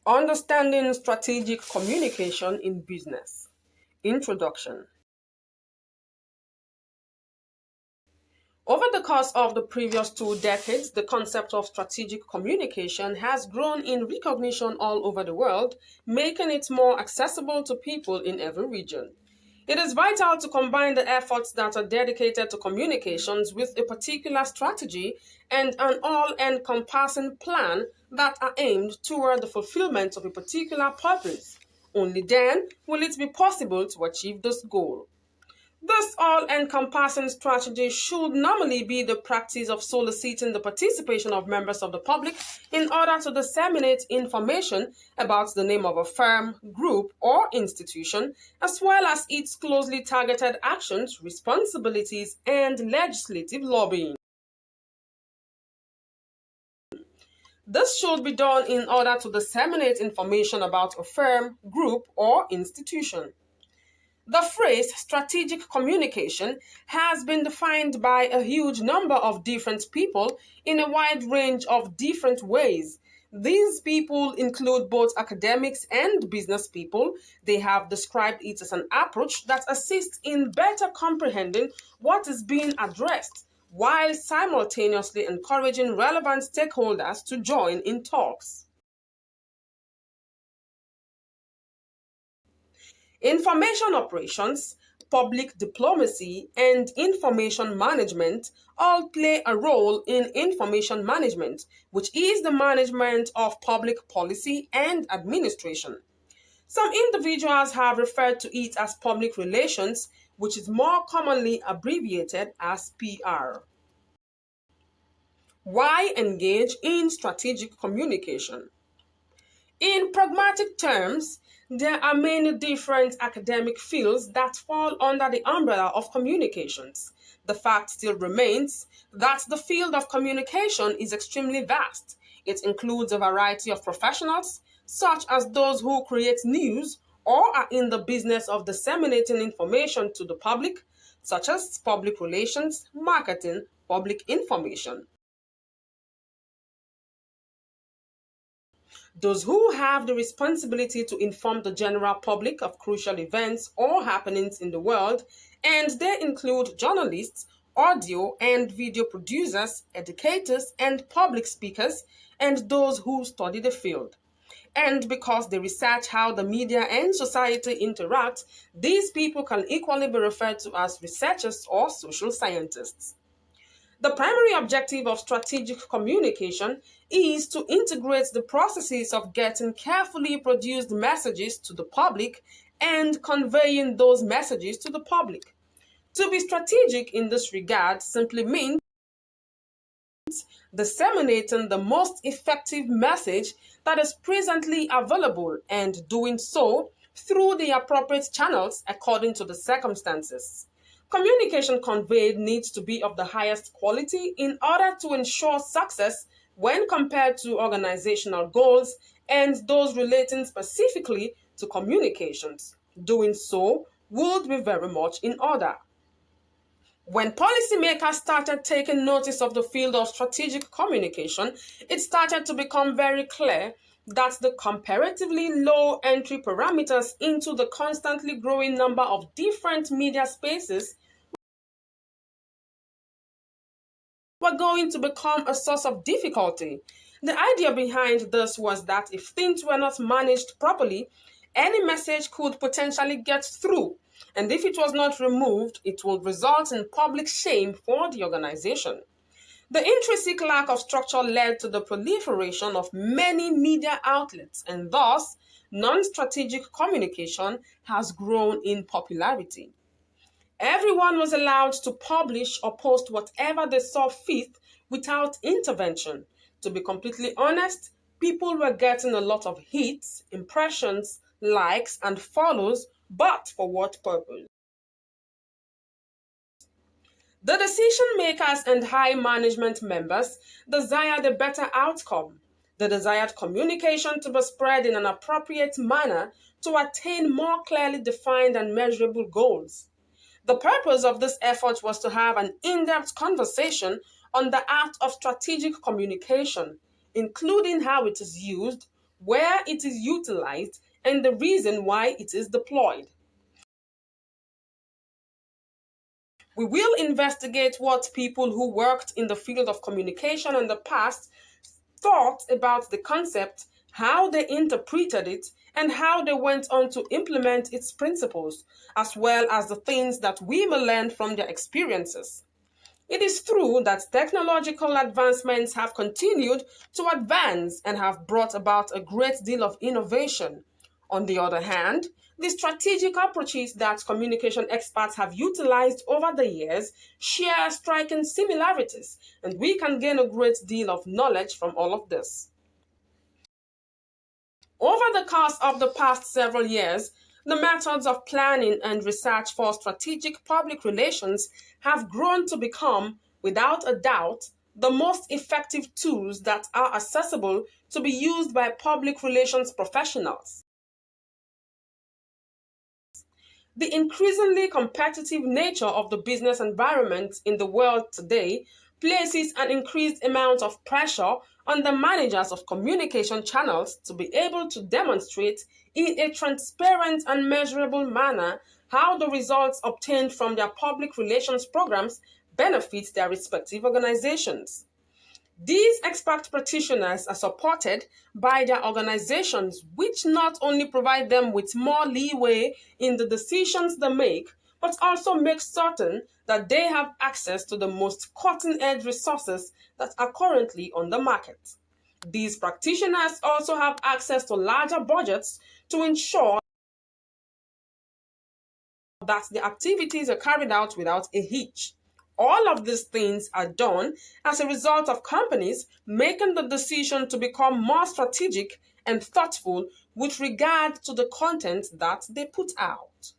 Understanding strategic communication in business. Introduction. Over the course of the previous 2 decades, the concept of strategic communication has grown in recognition all over the world, making it more accessible to people in every region. It is vital to combine the efforts that are dedicated to communications with a particular strategy and an all-encompassing plan that are aimed toward the fulfillment of a particular purpose. Only then will it be possible to achieve this goal. This all-encompassing strategy should normally be the practice of soliciting the participation of members of the public in order to disseminate information about the name of a firm, group, or institution, as well as its closely targeted actions, responsibilities, and legislative lobbying. This should be done in order to disseminate information about a firm, group, or institution. The phrase strategic communication has been defined by a huge number of different people in a wide range of different ways. These people include both academics and business people. They have described it as an approach that assists in better comprehending what is being addressed, while simultaneously encouraging relevant stakeholders to join in talks. Information operations, public diplomacy, and information management all play a role in information management, which is the management of public policy and administration. Some individuals have referred to it as public relations, which is more commonly abbreviated as PR. Why engage in strategic communication? In pragmatic terms, there are many different academic fields that fall under the umbrella of communications. The fact still remains that the field of communication is extremely vast. It includes a variety of professionals, such as those who create news or are in the business of disseminating information to the public, such as public relations, marketing, public information. Those who have the responsibility to inform the general public of crucial events or happenings in the world, and they include journalists, audio and video producers, educators, and public speakers, and those who study the field. And because they research how the media and society interact, these people can equally be referred to as researchers or social scientists. The primary objective of strategic communication is to integrate the processes of getting carefully produced messages to the public and conveying those messages to the public. To be strategic in this regard simply means disseminating the most effective message that is presently available and doing so through the appropriate channels according to the circumstances. Communication conveyed needs to be of the highest quality in order to ensure success when compared to organizational goals and those relating specifically to communications. Doing so would be very much in order. When policymakers started taking notice of the field of strategic communication, it started to become very clear that the comparatively low entry parameters into the constantly growing number of different media spaces were going to become a source of difficulty. The idea behind this was that if things were not managed properly, any message could potentially get through, and if it was not removed, it would result in public shame for the organization. The intrinsic lack of structure led to the proliferation of many media outlets, and thus, non-strategic communication has grown in popularity. Everyone was allowed to publish or post whatever they saw fit without intervention. To be completely honest, people were getting a lot of hits, impressions, likes, and follows, but for what purpose? The decision makers and high management members desired a better outcome. They desired communication to be spread in an appropriate manner to attain more clearly defined and measurable goals. The purpose of this effort was to have an in-depth conversation on the art of strategic communication, including how it is used, where it is utilized, and the reason why it is deployed. We will investigate what people who worked in the field of communication in the past thought about the concept, how they interpreted it, and how they went on to implement its principles, as well as the things that we may learn from their experiences. It is true that technological advancements have continued to advance and have brought about a great deal of innovation. On the other hand, the strategic approaches that communication experts have utilized over the years share striking similarities, and we can gain a great deal of knowledge from all of this. Over the course of the past several years, the methods of planning and research for strategic public relations have grown to become, without a doubt, the most effective tools that are accessible to be used by public relations professionals. The increasingly competitive nature of the business environment in the world today places an increased amount of pressure on the managers of communication channels to be able to demonstrate in a transparent and measurable manner how the results obtained from their public relations programs benefit their respective organizations. These expert practitioners are supported by their organizations, which not only provide them with more leeway in the decisions they make, but also make certain that they have access to the most cutting-edge resources that are currently on the market. These practitioners also have access to larger budgets to ensure that the activities are carried out without a hitch. All of these things are done as a result of companies making the decision to become more strategic and thoughtful with regard to the content that they put out.